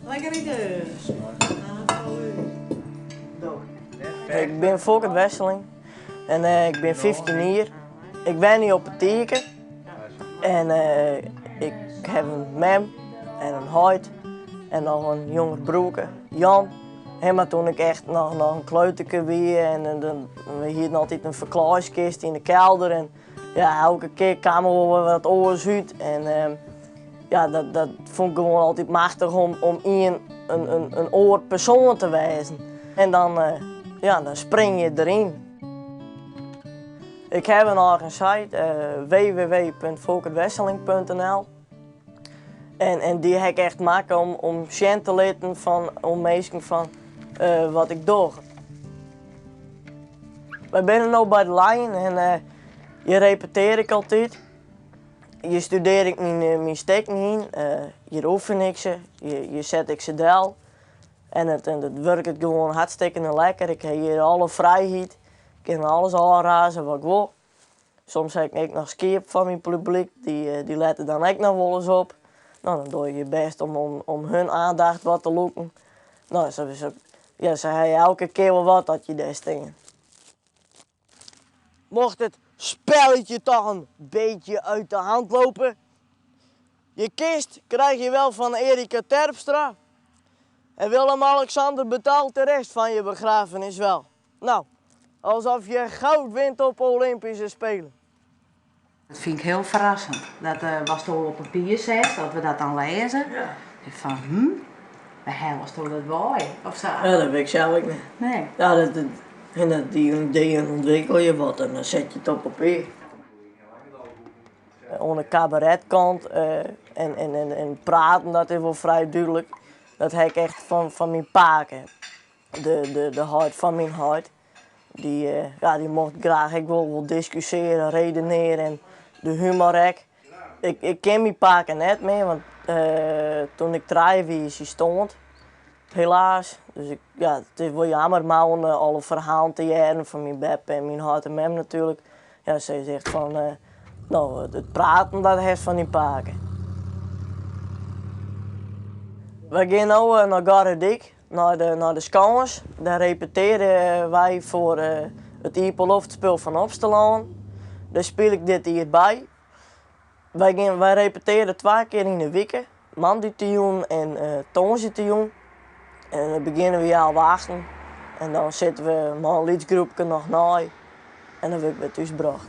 Lekker eten. Ik ben Volkert Wesseling en ik ben 15 jaar. Ik ben hier op het teken en ik heb een mem en een huid en nog een jonger broer, Jan. Maar toen ik echt nog een kleuterke weer en we hielden altijd een verklaarskist in de kelder en ja, elke keer kwamen we wel wat oors uit en ja, dat vond ik gewoon altijd machtig om een oor persoon te wezen. En dan spring je erin. Ik heb een eigen site, www.volkertwesseling.nl. En die heb ik echt maken om zien te laten om mensen van wat ik doe. We zijn nu bij de lijn en je repeteer ik altijd. Je studeer ik mijn stek niet in, je oefen ik ze, je zet ik ze del. En het werkt het gewoon hartstikke lekker. Ik heb hier alle vrijheid. Ik kan alles aanrazen wat ik wil. Soms heb ik nog skip van mijn publiek, die letten dan ook nog wel eens op. Nou, dan doe je je best om hun aandacht wat te lokken. Nou, ze hebben elke keer wel wat dat je daar staat. Mocht het spelletje toch een beetje uit de hand lopen, je kist krijg je wel van Erika Terpstra. En Willem-Alexander betaalt de rest van je begrafenis wel. Nou, alsof je goud wint op Olympische Spelen. Dat vind ik heel verrassend. Dat was toch op papier zegt, dat we dat dan lezen. Ja. Ik van, waar was toch dat wij? Of zo? Ja, dat weet ik zelf ook niet. Nee. Ja, die ideeën ontwikkel je wat en dan zet je het op papier. Aan de cabaretkant en praten, dat is wel vrij duidelijk. Dat heb ik echt van mijn paken. De hart van mijn hart. Die mocht graag ik wel discussiëren, redeneren en de humor ook. Ik ken mijn paken net meer, want toen ik 3 was, stond. Helaas. Dus het is wel jammer, maar alle verhalen te jaren van mijn beb en mijn hart en mem natuurlijk. Ja, ze zegt van, het praten dat heeft van die paken. We gaan nu naar Garredik, naar de Schouwers. Daar repeteren wij voor het Ieperloftspel van Opstelaan. Daar speel ik dit hierbij. Wij repeteren 2 keer in de week. Maandag en Toonsdag. En dan beginnen we al wachten. En dan zitten we met een liedgroepje nog na. En dan word ik weer thuis gebracht.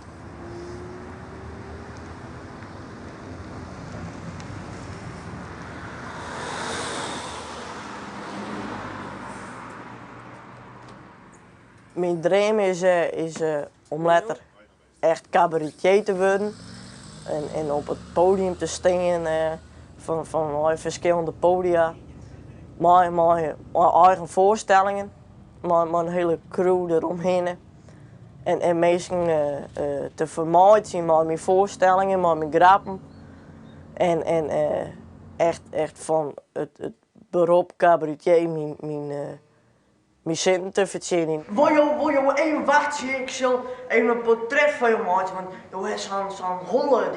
Mijn droom is om later echt cabaretier te worden. En op het podium te staan van verschillende podia. Mijn eigen voorstellingen, met een hele crew eromheen. En mensen te vermaakt zien met mijn voorstellingen, met mijn grappen. En echt van het beroep cabaretier mijn zin te verzinnen. Wil je even wachten? Ik zal even een portret van je maken, want je hebt zo'n holle,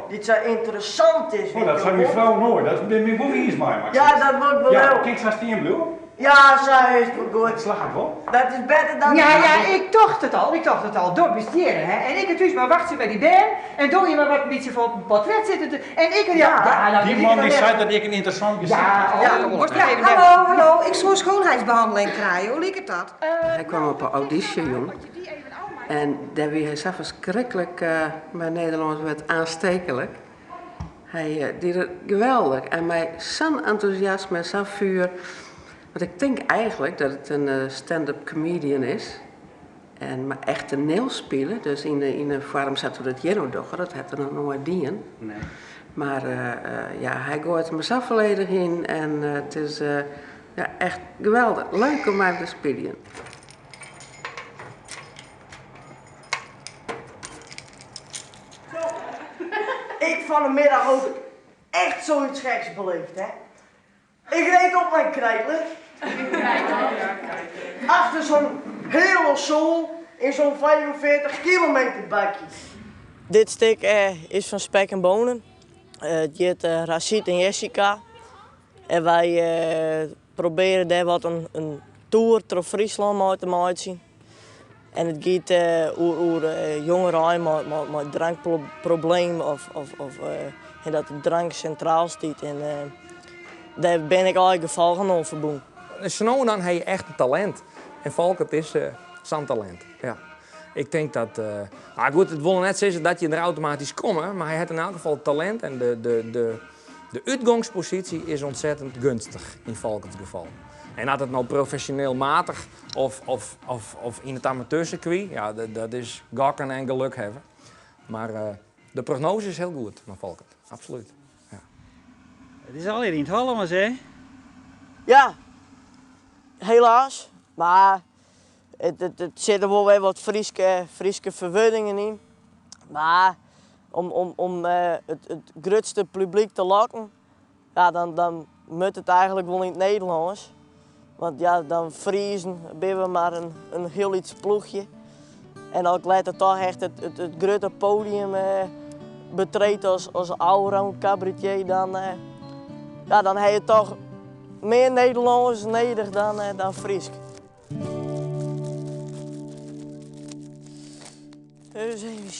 dit zo interessant is. Dat zou mijn vrouw nooit, dat is mijn boeien is mij. Ja, dat wordt wel. Ja, kijk, ze stien blauw. Ja, zo is het wel goed. Slag het wel. Dat is beter dan... Ja, ik dacht het al, door besteden, hè. En ik heb dus maar wachten bij die band, en doe je maar wat een beetje voor op een portret zitten. En ik, die man die zei dat ik een interessant gezicht heb. Hallo, ik zou een schoonheidsbehandeling krijgen, hoe liep dat? Hij kwam op een auditie, jong. En daar was hij zo verschrikkelijk, maar Nederlands werd aanstekelijk. Hij deed het geweldig en met zo'n enthousiasme en zo'n vuur. Want ik denk eigenlijk dat het een stand-up comedian is. Maar echt een neelspeler, dus in een vorm zat dat Jeno doch, dat had er nog nooit dien. Nee. Maar hij gooit me zo volledig in en het is echt geweldig. Leuk om hem te spelen. Ik van de middag ook echt zoiets geks beleefd, hè. Ik reed op mijn krijtler. Achter zo'n hele zool in zo'n 45 kilometer bakje. Dit stuk is van Spek en Bonen. Het heet Rashid en Jessica. En wij proberen daar wat een tour door Friesland mee te maken. En het gaat over jongeren met drankprobleem of dat de drank centraal staat. En daar ben ik eigenlijk gevolgen aan verbonden. Snow dan heb je echt een talent. En Valkert is zo'n talent. Ja. Ik denk dat... goed, het wil net zeggen dat je er automatisch komt, maar hij heeft in elk geval talent. En de uitgangspositie is ontzettend gunstig in Valkerts geval. En dat het nou professioneel matig of in het amateurcircuit, ja, dat is gokken en geluk hebben. Maar de prognose is heel goed naar Valkert, absoluut. Ja. Het is alweer in het Hollands, hè? Ja, helaas. Maar het zitten wel weer wat Friese verwondingen in. Maar om het grootste publiek te lokken, ja, dan moet het eigenlijk wel in het Nederlands. Want ja, dan Friesen ben we maar een heel iets ploegje. En dan laat het toch echt het grote podium betreden als allround cabaretier, dan heb je toch meer Nederlands nodig dan Fries. Dus even zien.